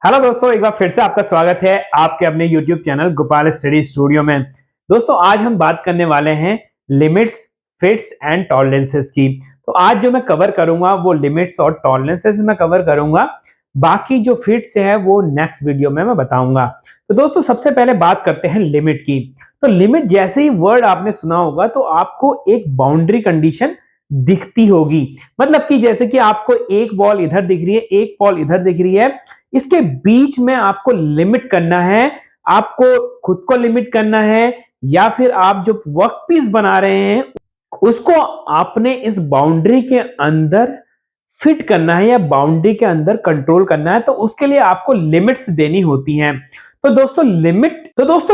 Hello दोस्तों, एक बार फिर से आपका स्वागत है आपके अपने YouTube channel Gopal study studio में। दोस्तों, आज हम बात करने वाले हैं लिमिट्स, फिट्स एंड टॉलरेंसेस की। तो आज जो मैं कवर करूंगा वो लिमिट्स और टॉलरेंसेस में कवर करूंगा। बाकी जो फिट्स है वो नेक्स्ट वीडियो में मैं बताऊंगा। तो दोस्तों, सबसे पहले बात करते हैं लिमिट की। तो लिमिट जैसे ही वर्ड आपने सुना होगा तो आपको एक बाउंड्री कंडीशन दिखती होगी। मतलब कि जैसे कि आपको एक बॉल इधर दिख रही है, एक बॉल इधर दिख रही है, इसके बीच में आपको लिमिट करना है। आपको खुद को लिमिट करना है या फिर आप जो वर्क पीस बना रहे हैं उसको आपने इस बाउंड्री के अंदर फिट करना है या बाउंड्री के अंदर कंट्रोल करना है। तो उसके लिए आपको लिमिट्स देनी होती हैं। तो दोस्तों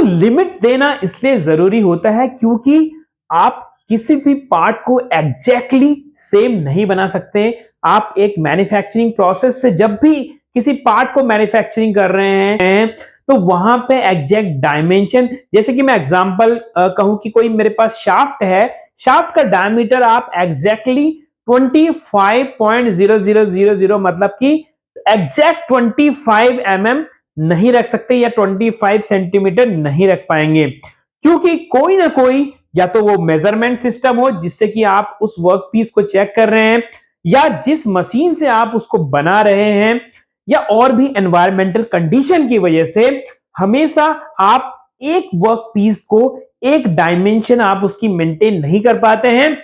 लिमिट देना इसलिए जरूरी होता है क्योंकि आप किसी भी पार्ट को एग्जैक्टली सेम नहीं बना सकते। आप एक मैन्युफैक्चरिंग प्रोसेस से जब भी किसी पार्ट को मैन्युफैक्चरिंग कर रहे हैं तो वहां पे एग्जैक्ट डायमेंशन, जैसे कि मैं एग्जांपल कहूं कि कोई मेरे पास शाफ्ट है, शाफ्ट का डायमीटर आप एग्जैक्टली 25.0000 मतलब कि एग्जैक्ट 25 mm नहीं रख सकते या 25 सेंटीमीटर नहीं रख पाएंगे, क्योंकि कोई ना कोई या तो वो मेजरमेंट सिस्टम हो जिससे कि आप उस वर्क पीस को चेक कर रहे हैं, या जिस मशीन से आप उसको बना रहे हैं, या और भी एनवायरमेंटल कंडीशन की वजह से हमेशा आप एक वर्क पीस को एक डायमेंशन आप उसकी मेंटेन नहीं कर पाते हैं।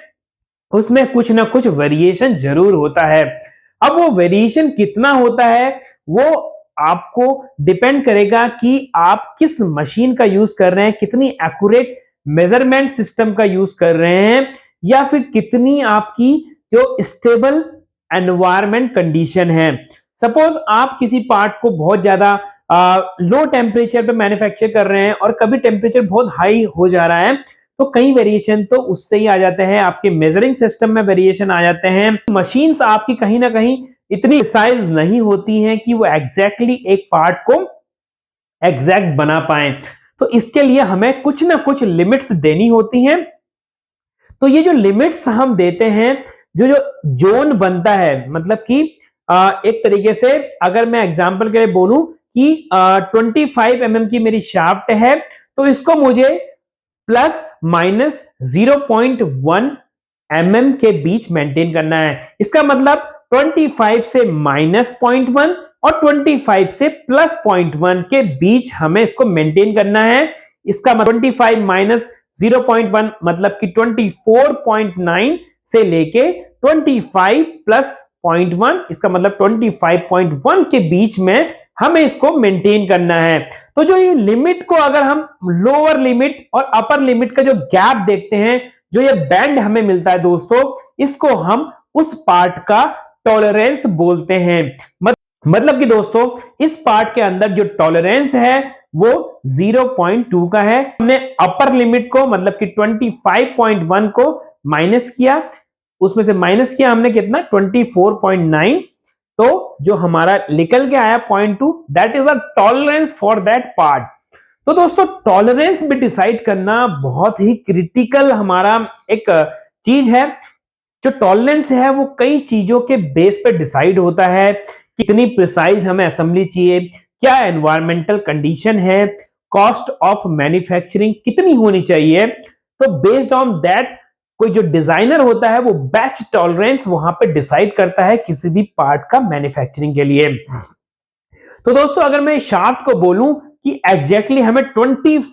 उसमें कुछ ना कुछ वेरिएशन जरूर होता है। अब वो वेरिएशन कितना होता है वो आपको डिपेंड करेगा कि आप किस मशीन का यूज कर रहे हैं, कितनी एक्यूरेट मेजरमेंट सिस्टम का यूज कर रहे हैं, या फिर कितनी आपकी जो स्टेबल एनवायरमेंट कंडीशन है। सपोज आप किसी पार्ट को बहुत ज्यादा लो टेम्परेचर पे मैन्युफैक्चर कर रहे हैं और कभी टेम्परेचर बहुत हाई हो जा रहा है, तो कई वेरिएशन तो उससे ही आ जाते हैं। आपके मेजरिंग सिस्टम में वेरिएशन आ जाते हैं। मशीन्स आपकी कहीं ना कहीं इतनी साइज नहीं होती हैं कि वो एग्जैक्टली एक पार्ट को एग्जैक्ट बना पाए। तो इसके लिए हमें कुछ ना कुछ लिमिट्स देनी होती हैं। तो ये जो लिमिट्स हम देते हैं, जो जो जोन बनता है, मतलब कि एक तरीके से अगर मैं एग्जांपल के लिए बोलूं कि 25 mm की मेरी शाफ्ट है, तो इसको मुझे प्लस माइनस 0.1 mm के बीच मेंटेन करना है। इसका मतलब 25 से माइनस 0.1 और 25 से प्लस 0.1 के बीच हमें इसको मेंटेन करना है। इसका मतलब 25 माइनस 0.1 मतलब कि 24.9 से लेके 25 प्लस 0.1, इसका मतलब 25.1 के बीच में हमें इसको मेंटेन करना है। तो जो ये लिमिट को अगर हम लोअर लिमिट और अपर लिमिट का जो गैप देखते हैं, जो ये बैंड हमें मिलता है दोस्तों, इसको हम उस पार्ट का टॉलरेंस बोलते हैं। मतलब कि दोस्तों इस पार्ट के अंदर जो टॉलरेंस है वो 0.2 का है। हमने अपर लिमिट को मतलब कि 25.1 को माइनस किया, उसमें से माइनस किया हमने कितना 24.9, तो जो हमारा निकल के आया 0.2, that is a tolerance for that part. तो दोस्तों टॉलरेंस भी डिसाइड करना बहुत ही क्रिटिकल हमारा एक चीज है। जो टॉलरेंस है वो कई चीजों के बेस पे डिसाइड होता है। कितनी प्रिसाइज हमें असेंबली चाहिए, क्या एनवायरमेंटल कंडीशन है, कॉस्ट ऑफ मैन्युफैक्चरिंग कितनी होनी चाहिए। तो बेस्ड ऑन दैट कोई जो डिजाइनर होता है वो बैच टॉलरेंस वहां पे डिसाइड करता है किसी भी पार्ट का मैन्युफैक्चरिंग के लिए। तो दोस्तों अगर मैं शाफ्ट को बोलूं कि एग्जैक्टली हमें 25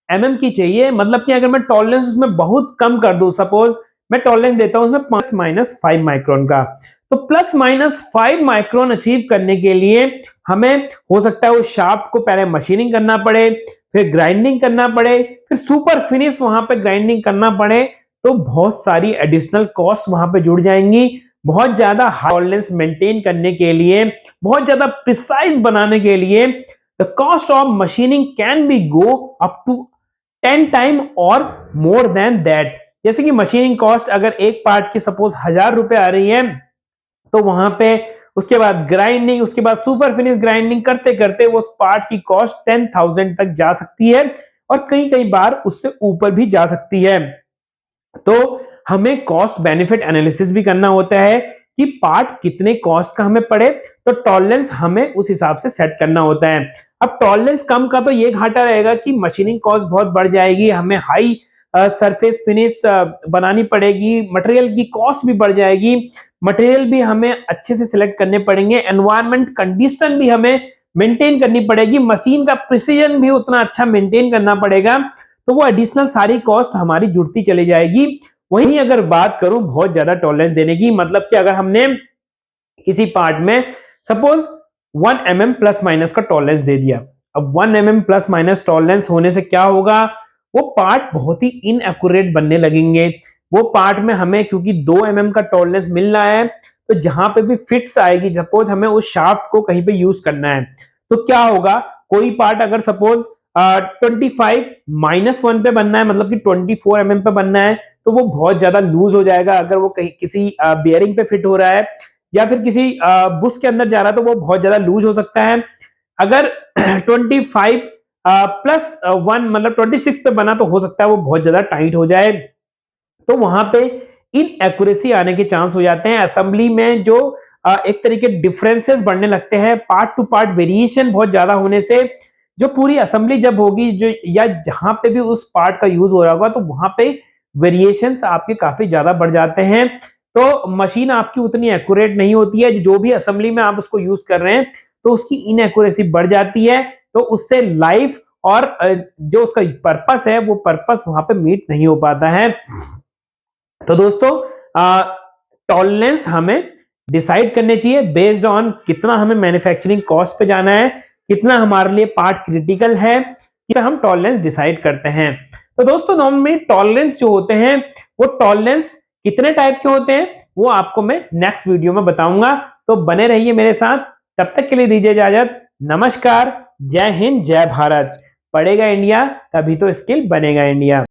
mm की चाहिए, मतलब कि अगर मैं टॉलरेंस उसमें बहुत कम कर दूं, सपोज मैं टॉलरेंस देता हूं उसमें प्लस माइनस 5 माइक्रोन का, तो प्लस माइनस 5 माइक्रोन अचीव करने के लिए हमें हो सकता है उस शाफ्ट को पहले मशीनिंग करना पड़े, फिर ग्राइंडिंग करना पड़े, फिर सुपर फिनिश वहां पे ग्राइंडिंग करना पड़े। तो बहुत सारी एडिशनल कॉस्ट वहां पे जुड़ जाएंगी। बहुत ज्यादा टॉलरेंस मेंटेन करने के लिए, बहुत ज्यादा प्रिसाइज बनाने के लिए the cost of machining can be go up to 10 time और मोर देन दैट। जैसे कि मशीनिंग कॉस्ट अगर एक पार्ट की सपोज 1000 रुपए आ रही है, तो वहां पे उसके बाद ग्राइंडिंग, उसके बाद सुपर फिनिश ग्राइंडिंग करते करते वो पार्ट की कॉस्ट 10,000 तक जा सकती है और कई कई बार उससे ऊपर भी जा सकती है। तो हमें कॉस्ट बेनिफिट एनालिसिस भी करना होता है कि पार्ट कितने कॉस्ट का हमें पड़े, तो टॉलरेंस हमें उस हिसाब से सेट करना होता है। अब टॉलरेंस कम का तो ये घाटा रहेगा कि मशीनिंग कॉस्ट बहुत बढ़ जाएगी, हमें हाई सरफेस फिनिश बनानी पड़ेगी, मटेरियल की कॉस्ट भी बढ़ जाएगी, मटेरियल भी हमें अच्छे से सिलेक्ट करने पड़ेंगे, एनवायरनमेंट कंडीशन भी हमें मेंटेन करनी पड़ेगी, मशीन का प्रिसीजन भी उतना अच्छा मेंटेन करना पड़ेगा, तो वो एडिशनल सारी कॉस्ट हमारी जुड़ती चली जाएगी। वहीं अगर बात करूं बहुत ज्यादा टॉलरेंस देने की, मतलब कि अगर हमने किसी पार्ट में सपोज 1 mm प्लस माइनस का टॉलरेंस दे दिया, अब 1 mm प्लस माइनस टॉलरेंस होने से क्या होगा, वो पार्ट बहुत ही इनएक्यूरेट बनने लगेंगे। वो पार्ट में हमें क्योंकि 2 mm का टॉलरेंस मिल रहा है, तो जहां पे भी फिट्स आएगी, सपोज हमें उस शाफ्ट को कहीं पे यूज करना है, तो क्या होगा, कोई पार्ट अगर सपोज 25-1 पे बनना है, मतलब कि 24 mm पे बनना है, तो वो बहुत ज्यादा लूज हो जाएगा। अगर वो कहीं किसी बियरिंग पे फिट हो रहा है या फिर किसी बुश के अंदर जा रहा है, तो वो बहुत ज्यादा लूज हो सकता है। अगर 25 प्लस 1 मतलब 26 पे बना, तो हो सकता है वो बहुत ज्यादा टाइट हो जाए, तो वहां पे इनएक्यूरेसी आने के चांस हो जाते हैं। असेंबली में जो एक तरीके डिफरेंसेस बढ़ने लगते हैं, पार्ट टू पार्ट वेरिएशन बहुत ज्यादा होने से जो पूरी असेंबली जब होगी, जो या जहां पे भी उस पार्ट का यूज हो रहा होगा, तो वहां पे वेरिएशंस आपके काफी ज्यादा बढ़ जाते हैं, तो मशीन आपकी उतनी एक्यूरेट नहीं होती है। जो भी असेंबली में आप उसको यूज कर रहे हैं, तो उसकी इनएक्यूरेसी बढ़ जाती है, तो उससे लाइफ और जो उसका पर्पस है, वो पर्पस वहां पे मीट नहीं हो पाता है। तो दोस्तों टॉलरेंस हमें डिसाइड करने चाहिए बेस्ड ऑन कितना हमें मैन्युफैक्चरिंग कॉस्ट पे जाना है, कितना हमारे लिए पार्ट क्रिटिकल है, कि हम टॉलरेंस डिसाइड करते हैं। तो दोस्तों नॉर्मली टॉलरेंस जो होते हैं, वो टॉलरेंस कितने टाइप के होते हैं, वो आपको मैं नेक्स्ट वीडियो में बताऊंगा, तो बने रहिए मेरे साथ। तब तक के लिए दीजिए इजाजत। नमस्कार, जय हिंद, जय भारत। पढ़ेगा इंडिया तभी तो स्किल बनेगा इंडिया।